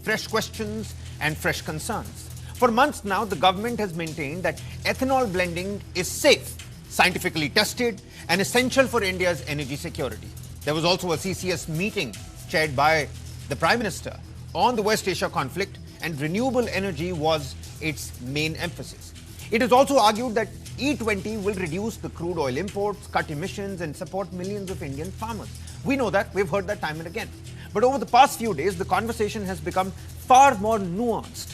fresh questions and fresh concerns. For months now, the government has maintained that ethanol blending is safe, scientifically tested, and essential for India's energy security. There was also a CCS meeting chaired by the Prime Minister on the West Asia conflict, and renewable energy was its main emphasis. It is also argued that E20 will reduce the crude oil imports, cut emissions, and support millions of Indian farmers. We know that, we've heard that time and again. But over the past few days, the conversation has become far more nuanced.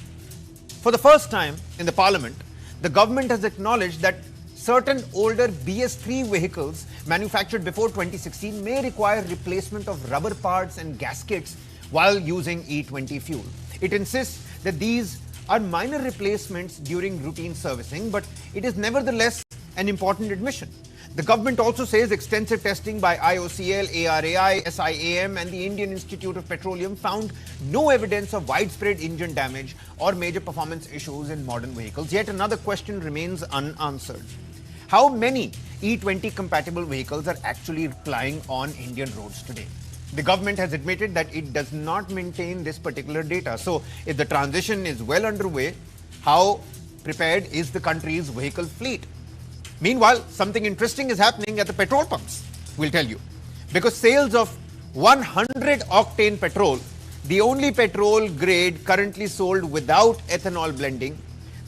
For the first time in the parliament, the government has acknowledged that certain older BS3 vehicles manufactured before 2016 may require replacement of rubber parts and gaskets while using E20 fuel. It insists that these are minor replacements during routine servicing, but it is nevertheless an important admission. The government also says extensive testing by IOCL, ARAI, SIAM and the Indian Institute of Petroleum found no evidence of widespread engine damage or major performance issues in modern vehicles. Yet another question remains unanswered. How many E20 compatible vehicles are actually plying on Indian roads today? The government has admitted that it does not maintain this particular data. So if the transition is well underway, how prepared is the country's vehicle fleet? Meanwhile, something interesting is happening at the petrol pumps, we'll tell you. Because sales of 100 Octane petrol, the only petrol grade currently sold without ethanol blending,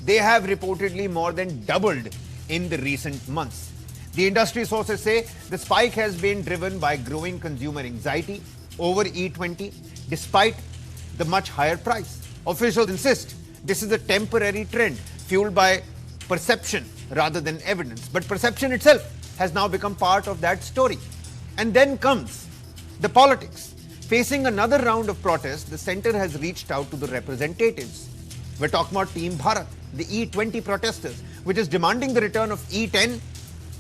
they have reportedly more than doubled in the recent months. The industry sources say the spike has been driven by growing consumer anxiety over E20 despite the much higher price. Officials insist this is a temporary trend fueled by perception rather than evidence. But perception itself has now become part of that story. And then comes the politics. Facing another round of protests, the centre has reached out to the representatives. We're talking about Team Bharat, the E20 protesters, which is demanding the return of E10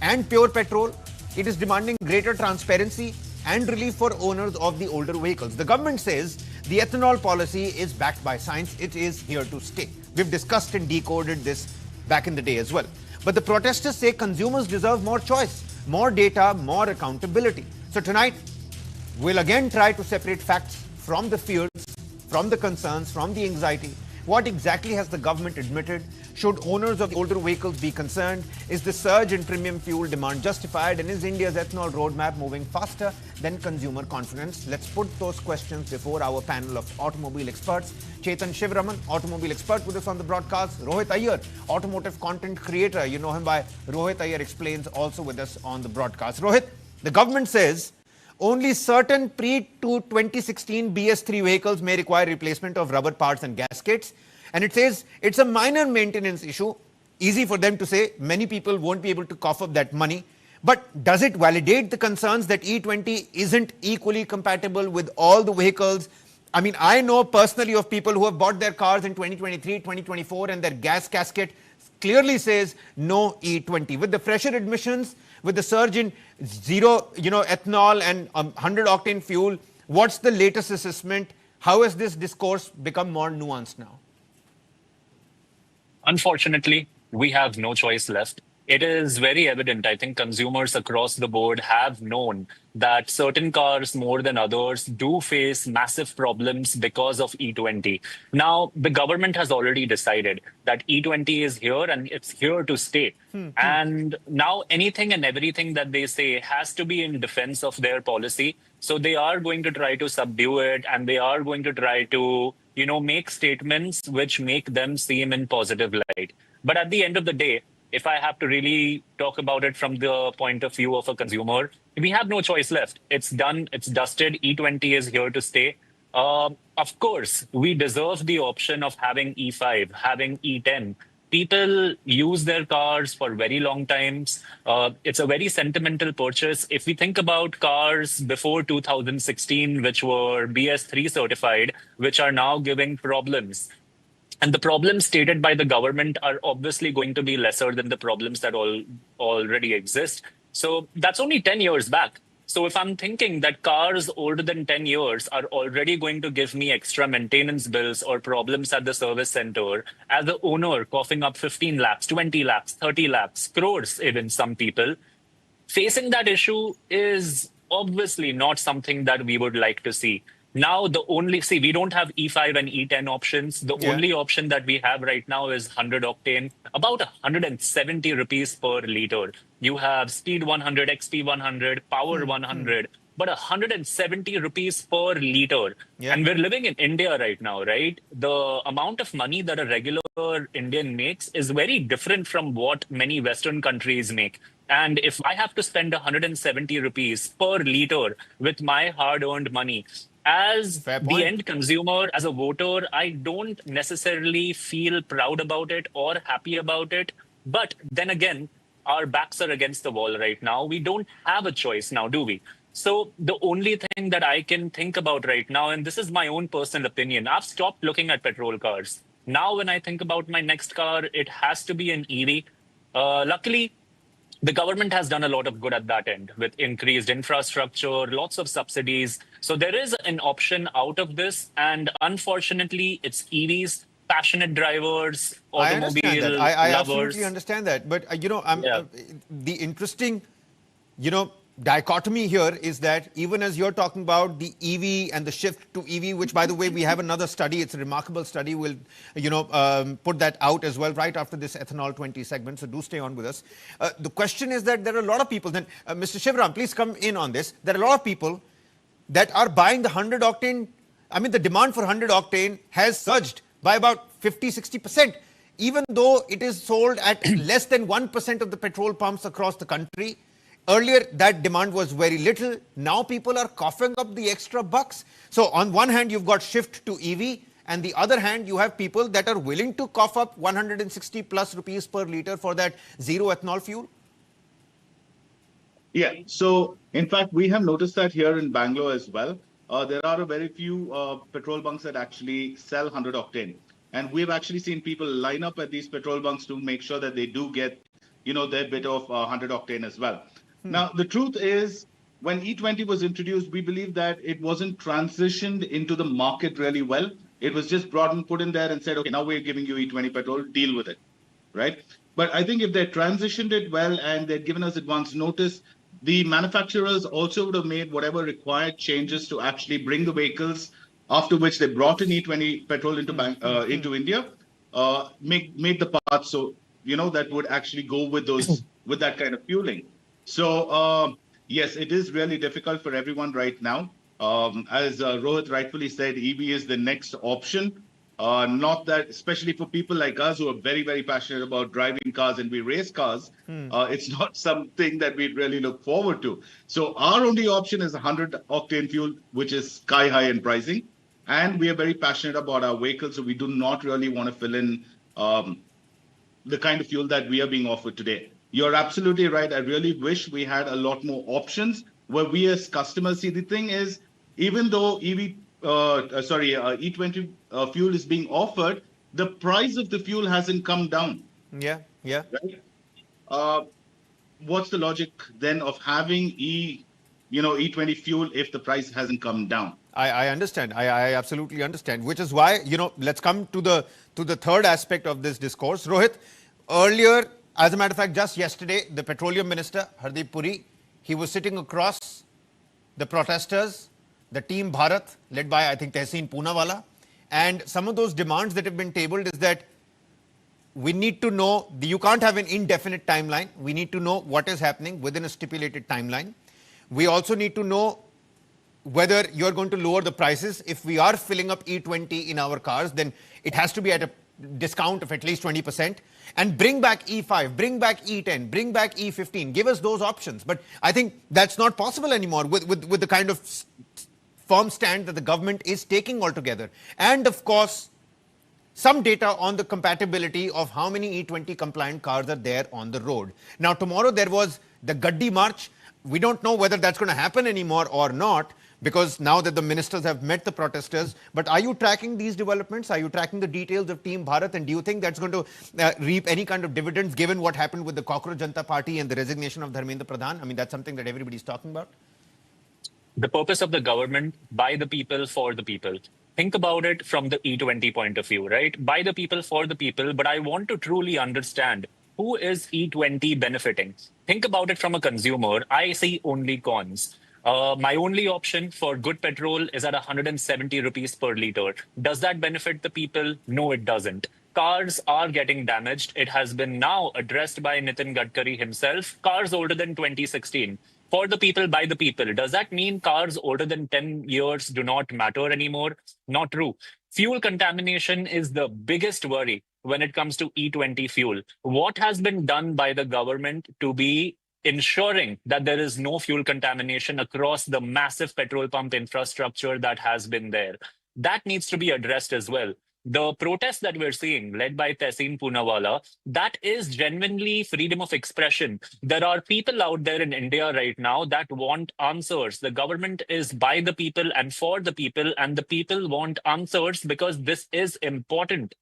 and pure petrol. It is demanding greater transparency and relief for owners of the older vehicles. The government says the ethanol policy is backed by science. It is here to stay. We've discussed and decoded this back in the day as well. But the protesters say consumers deserve more choice, more data, more accountability. So tonight, we'll again try to separate facts from the fears, from the concerns, from the anxiety. What exactly has the government admitted? Should owners of older vehicles be concerned? Is the surge in premium fuel demand justified? And is India's ethanol roadmap moving faster than consumer confidence? Let's put those questions before our panel of automobile experts. Chetan Shivraman, automobile expert with us on the broadcast. Rohit Iyer, automotive content creator. You know him by Rohit Iyer Explains, also with us on the broadcast. Rohit, the government says only certain pre-2016 BS3 vehicles may require replacement of rubber parts and gaskets. And it says it's a minor maintenance issue. Easy for them to say. Many people won't be able to cough up that money. But does it validate the concerns that E20 isn't equally compatible with all the vehicles? I mean, I know personally of people who have bought their cars in 2023, 2024, and their gas casket clearly says no E20. With the fresher admissions, with the surge in zero, ethanol and 100 octane fuel, what's the latest assessment? How has this discourse become more nuanced now? Unfortunately, we have no choice left. It is very evident. I think consumers across the board have known that certain cars more than others do face massive problems because of E20. Now, the government has already decided that E20 is here and it's here to stay. And now anything and everything that they say has to be in defense of their policy. So they are going to try to subdue it, and they are going to try to, make statements which make them seem in positive light. But at the end of the day, if I have to really talk about it from the point of view of a consumer, we have no choice left. It's done. It's dusted. E20 is here to stay. Of course, we deserve the option of having E5, having E10. People use their cars for very long times. It's a very sentimental purchase. If we think about cars before 2016, which were BS3 certified, which are now giving problems, and the problems stated by the government are obviously going to be lesser than the problems that already exist. So that's only 10 years back. So if I'm thinking that cars older than 10 years are already going to give me extra maintenance bills or problems at the service center, as the owner coughing up 15 lakhs, 20 lakhs, 30 lakhs, crores, even some people, facing that issue is obviously not something that we would like to see. Now, we don't have E5 and E10 options. The Yeah. only option that we have right now is 100 octane, about 170 rupees per liter. You have Speed 100, XP 100, Power 100, but 170 rupees per liter. Yeah. And we're living in India right now, right? The amount of money that a regular Indian makes is very different from what many Western countries make. And if I have to spend 170 rupees per liter with my hard earned money, as Fair the point. end consumer, as a voter, I don't necessarily feel proud about it or happy about it. But then again, our backs are against the wall right now. We don't have a choice now, do we? So the only thing that I can think about right now, and this is my own personal opinion, I've stopped looking at petrol cars. Now, when I think about my next car, it has to be an EV. Luckily, the government has done a lot of good at that end with increased infrastructure, lots of subsidies. So there is an option out of this. And unfortunately, it's EVs, passionate drivers, I understand that. automobile I absolutely lovers. understand that. But, Yeah. the interesting, dichotomy here is that even as you're talking about the EV and the shift to EV, which, by the way, we have another study. It's a remarkable study. We'll, put that out as well right after this ethanol 20 segment. So do stay on with us. The question is that there are a lot of people. Then, Mr. Shivram, please come in on this. There are a lot of people that are buying the 100 octane. I mean, the demand for 100 octane has surged by about 50, 60%, even though it is sold at less than 1% of the petrol pumps across the country. Earlier, that demand was very little. Now people are coughing up the extra bucks. So on one hand, you've got shift to EV, and the other hand, you have people that are willing to cough up 160 plus rupees per liter for that zero ethanol fuel. Yeah, so in fact, we have noticed that here in Bangalore as well. There are a very few petrol bunks that actually sell 100 octane. And we've actually seen people line up at these petrol bunks to make sure that they do get, their bit of 100 octane as well. Now, the truth is, when E20 was introduced, we believe that it wasn't transitioned into the market really well. It was just brought and put in there and said, okay, now we're giving you E20 petrol, deal with it, right? But I think if they transitioned it well and they'd given us advance notice, the manufacturers also would have made whatever required changes to actually bring the vehicles, after which they brought in E20 petrol into India, made the parts so, that would actually go with with that kind of fueling. So, yes, it is really difficult for everyone right now. As Rohit rightfully said, EV is the next option. Not that, especially for people like us who are very, very passionate about driving cars and we race cars, it's not something that we'd really look forward to. So our only option is 100 octane fuel, which is sky high in pricing. And we are very passionate about our vehicles, so we do not really want to fill in the kind of fuel that we are being offered today. You're absolutely right. I really wish we had a lot more options where we as customers see. The thing is, even though E20 fuel is being offered, the price of the fuel hasn't come down. Yeah. Right? What's the logic then of having E20 fuel if the price hasn't come down? I understand. I absolutely understand. Which is why, let's come to the third aspect of this discourse. Rohit, earlier, as a matter of fact, just yesterday, the Petroleum Minister, Hardeep Puri, he was sitting across the protesters, the team Bharat, led by, I think, Tehseen Poonawala. And some of those demands that have been tabled is that we need to know, you can't have an indefinite timeline. We need to know what is happening within a stipulated timeline. We also need to know whether you're going to lower the prices. If we are filling up E20 in our cars, then it has to be at a discount of at least 20%. And bring back E5, bring back E10, bring back E15. Give us those options. But I think that's not possible anymore with the kind of firm stand that the government is taking altogether. And of course, some data on the compatibility of how many E20 compliant cars are there on the road. Now, tomorrow there was the Gaddi March. We don't know whether that's going to happen anymore or not, because now that the ministers have met the protesters. But are you tracking these developments? Are you tracking the details of Team Bharat? And do you think that's going to reap any kind of dividends given what happened with the Cockroach Janata Party and the resignation of Dharmendra Pradhan? I mean, that's something that everybody's talking about. The purpose of the government, by the people, for the people. Think about it from the E20 point of view, right? By the people, for the people. But I want to truly understand, who is E20 benefiting? Think about it from a consumer. I see only cons. My only option for good petrol is at 170 rupees per liter. Does that benefit the people? No, it doesn't. Cars are getting damaged. It has been now addressed by Nitin Gadkari himself. Cars older than 2016. For the people, by the people. Does that mean cars older than 10 years do not matter anymore? Not true. Fuel contamination is the biggest worry when it comes to E20 fuel. What has been done by the government to be ensuring that there is no fuel contamination across the massive petrol pump infrastructure that has been there? That needs to be addressed as well. The protest that we're seeing, led by Tehseen Poonawalla, that is genuinely freedom of expression. There are people out there in India right now that want answers. The government is by the people and for the people, and the people want answers because this is important.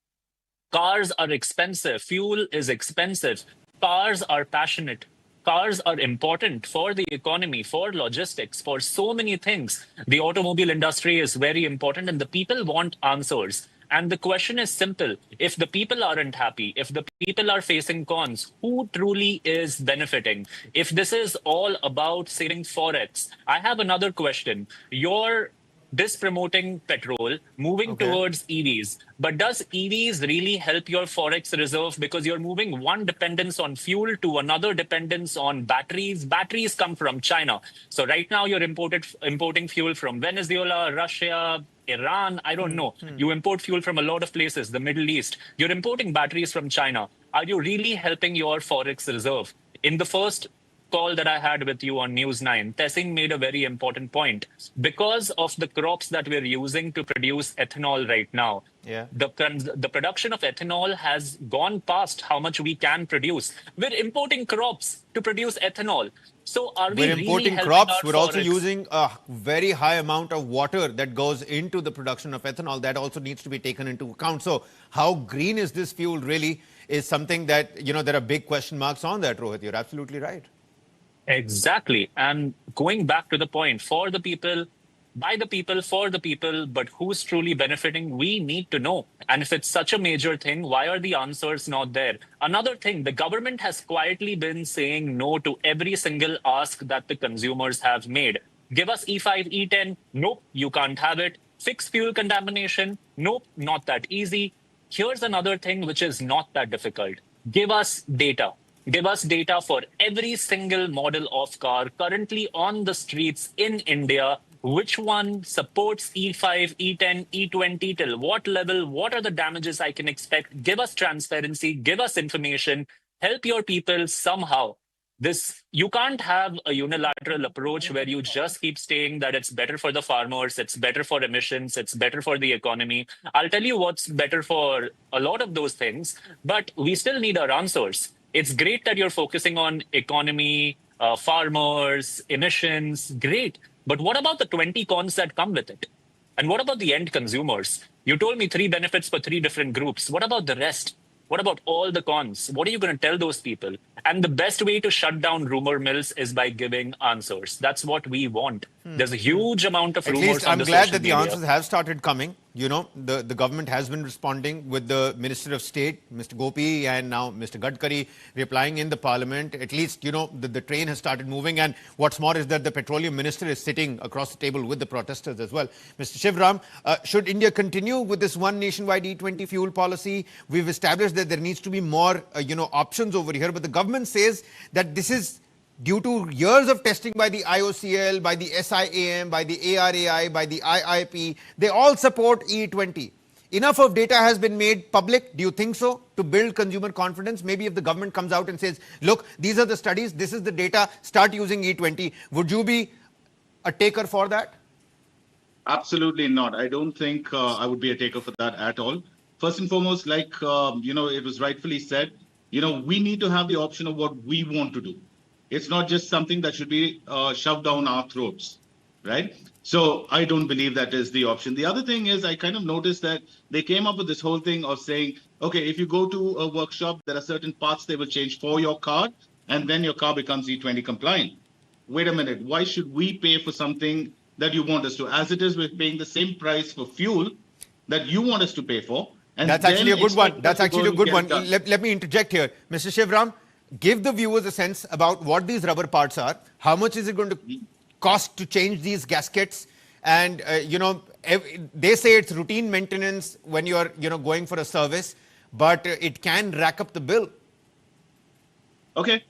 Cars are expensive. Fuel is expensive. Cars are passionate. Cars are important for the economy, for logistics, for so many things. The automobile industry is very important and the people want answers. And the question is simple. If the people aren't happy, if the people are facing cons, who truly is benefiting? If this is all about saving forex, I have another question. You're dispromoting petrol, moving towards EVs. But does EVs really help your forex reserve? Because you're moving one dependence on fuel to another dependence on batteries. Batteries come from China. So right now you're importing fuel from Venezuela, Russia, Iran, I don't know. You import fuel from a lot of places, the Middle East. You're importing batteries from China. Are you really helping your forex reserve? In the first call that I had with you on News 9, Tehseen made a very important point. Because of the crops that we're using to produce ethanol right now, the production of ethanol has gone past how much we can produce. We're importing crops to produce ethanol. So are we We're really importing helping crops. our We're also forex? using a very high amount of water that goes into the production of ethanol. That also needs to be taken into account. So how green is this fuel really is something that, there are big question marks on that, Rohit. You're absolutely right. Exactly. And going back to the point, for the people, by the people, for the people, but who's truly benefiting, we need to know. And if it's such a major thing, why are the answers not there? Another thing, the government has quietly been saying no to every single ask that the consumers have made. Give us E5, E10. Nope, you can't have it. Fix fuel contamination. Nope, not that easy. Here's another thing which is not that difficult. Give us data. Give us data for every single model of car currently on the streets in India. Which one supports E5, E10, E20, till what level? What are the damages I can expect? Give us transparency, give us information, help your people somehow. You can't have a unilateral approach where you just keep saying that it's better for the farmers, it's better for emissions, it's better for the economy. I'll tell you what's better for a lot of those things, but we still need our answers. It's great that you're focusing on economy, farmers, emissions, great. But what about the 20 cons that come with it? And what about the end consumers? You told me 3 benefits for 3 different groups. What about the rest? What about all the cons? What are you going to tell those people? And the best way to shut down rumor mills is by giving answers. That's what we want. There's a huge amount of rumors. At least I'm on glad social that the media. answers have started coming. The government has been responding with the Minister of State, Mr. Gopi, and now Mr. Gadkari replying in the Parliament. At least, the train has started moving. And what's more is that the Petroleum Minister is sitting across the table with the protesters as well. Mr. Shivram, should India continue with this one nationwide E20 fuel policy? We've established that there needs to be more, options over here. But the government says that this is due to years of testing by the IOCL, by the SIAM, by the ARAI, by the IIP. They all support E20. Enough of data has been made public, do you think so, to build consumer confidence? Maybe if the government comes out and says, look, these are the studies, this is the data, start using E20. Would you be a taker for that? Absolutely not. I don't think I would be a taker for that at all. First and foremost, like, it was rightfully said, we need to have the option of what we want to do. It's not just something that should be shoved down our throats, right? So I don't believe that is the option. The other thing is I kind of noticed that they came up with this whole thing of saying, okay, if you go to a workshop, there are certain parts they will change for your car, and then your car becomes E20 compliant. Wait a minute, why should we pay for something that you want us to? As it is, we're paying the same price for fuel that you want us to pay for. And that's actually a good one. That's actually a good one. Done. Let me interject here. Mr. Shivram, give the viewers a sense about what these rubber parts are. How much is it going to cost to change these gaskets. And, they say it's routine maintenance when you're, going for a service, but it can rack up the bill. Okay.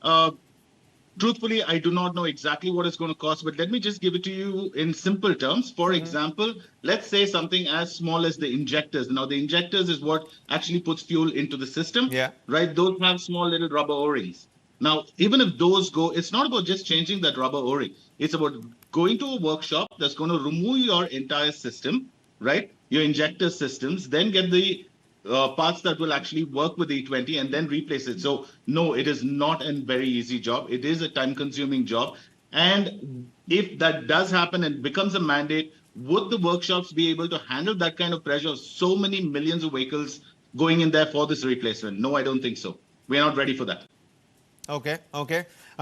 Truthfully, I do not know exactly what it's going to cost, but let me just give it to you in simple terms. For example, let's say something as small as the injectors. Now, the injectors is what actually puts fuel into the system, right? Those have small little rubber O-rings. Now, even if those go, it's not about just changing that rubber O-ring. It's about going to a workshop that's going to remove your entire system, right? Your injector systems, then get the parts that will actually work with the E20 and then replace it. So no, it is not a very easy job. It is a time-consuming job. And if that does happen and becomes a mandate, would the workshops be able to handle that kind of pressure of so many millions of vehicles going in there for this replacement? No, I don't think so. We are not ready for that. Okay.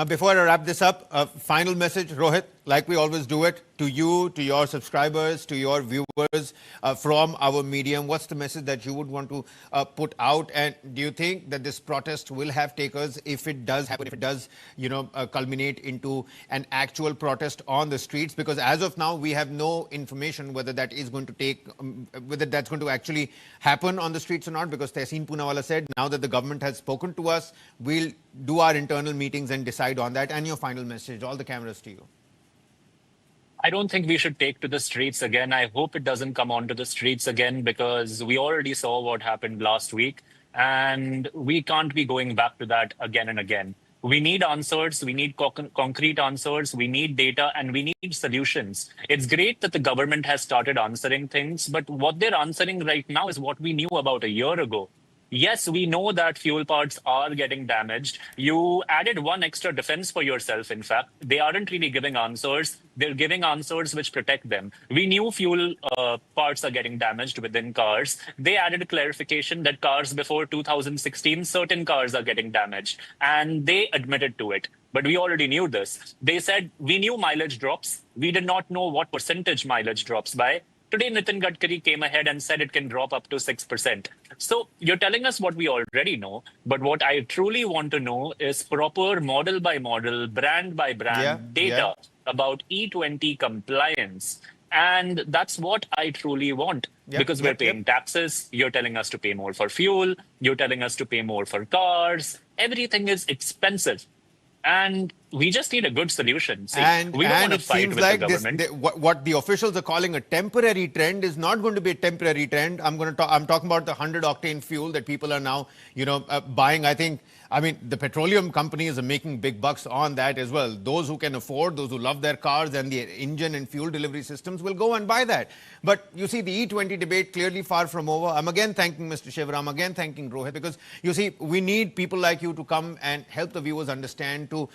Before I wrap this up, final message, Rohit, like we always do it, to you, to your subscribers, to your viewers from our medium. What's the message that you would want to put out? And do you think that this protest will have takers if it does happen, if it does, culminate into an actual protest on the streets? Because as of now, we have no information whether that is going to whether that's going to actually happen on the streets or not. Because Tehseen Poonawalla said, now that the government has spoken to us, we'll do our internal meetings and decide on that. And your final message, all the cameras to you. I don't think we should take to the streets again. I hope it doesn't come onto the streets again, because we already saw what happened last week, and we can't be going back to that again and again. We need answers. We need concrete answers. We need data, and we need solutions. It's great that the government has started answering things, but what they're answering right now is what we knew about a year ago. Yes, we know that fuel parts are getting damaged. You added one extra defense for yourself, in fact. They aren't really giving answers. They're giving answers which protect them. We knew fuel parts are getting damaged within cars. They added a clarification that cars before 2016, certain cars are getting damaged. And they admitted to it. But we already knew this. They said, we knew mileage drops. We did not know what percentage mileage drops by. Today, Nitin Gadkari came ahead and said it can drop up to 6%. So you're telling us what we already know, but what I truly want to know is proper model by model, brand by brand data about E20 compliance. And that's what I truly want, because we're paying taxes. You're telling us to pay more for fuel. You're telling us to pay more for cars. Everything is expensive. And we just need a good solution. See, we don't want to fight with the government. What the officials are calling a temporary trend is not going to be a temporary trend. I'm talking about the 100 octane fuel that people are now, buying. I mean, the petroleum companies are making big bucks on that as well. Those who can afford, those who love their cars and the engine and fuel delivery systems will go and buy that. But you see, the E20 debate clearly far from over. I'm again thanking Mr. Shiva. I'm again thanking Rohit, because you see, we need people like you to come and help the viewers understand, to,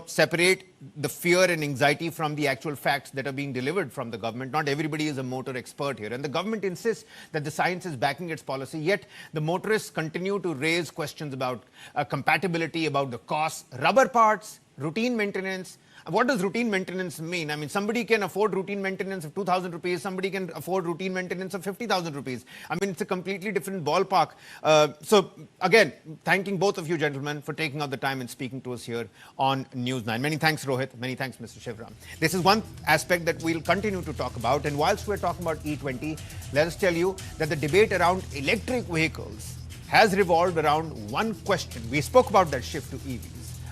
separate the fear and anxiety from the actual facts that are being delivered from the government. Not everybody is a motor expert here. And the government insists that the science is backing its policy, yet the motorists continue to raise questions about compatibility, about the costs, rubber parts, routine maintenance. What does routine maintenance mean? I mean, somebody can afford routine maintenance of 2,000 rupees. Somebody can afford routine maintenance of 50,000 rupees. I mean, it's a completely different ballpark. So, again, thanking both of you gentlemen for taking out the time and speaking to us here on News 9. Many thanks, Rohit. Many thanks, Mr. Shivram. This is one aspect that we'll continue to talk about. And whilst we're talking about E20, let us tell you that the debate around electric vehicles has revolved around one question. We spoke about that shift to EVs.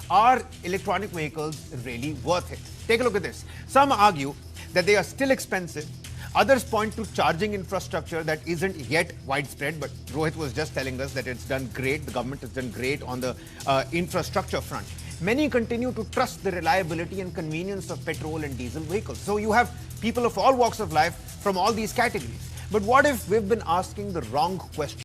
Are electronic vehicles really worth it? Take a look at this. Some argue that they are still expensive. Others point to charging infrastructure that isn't yet widespread, but Rohit was just telling us that it's done great. The government has done great on the infrastructure front. Many continue to trust the reliability and convenience of petrol and diesel vehicles. So you have people of all walks of life from all these categories. But what if we've been asking the wrong question?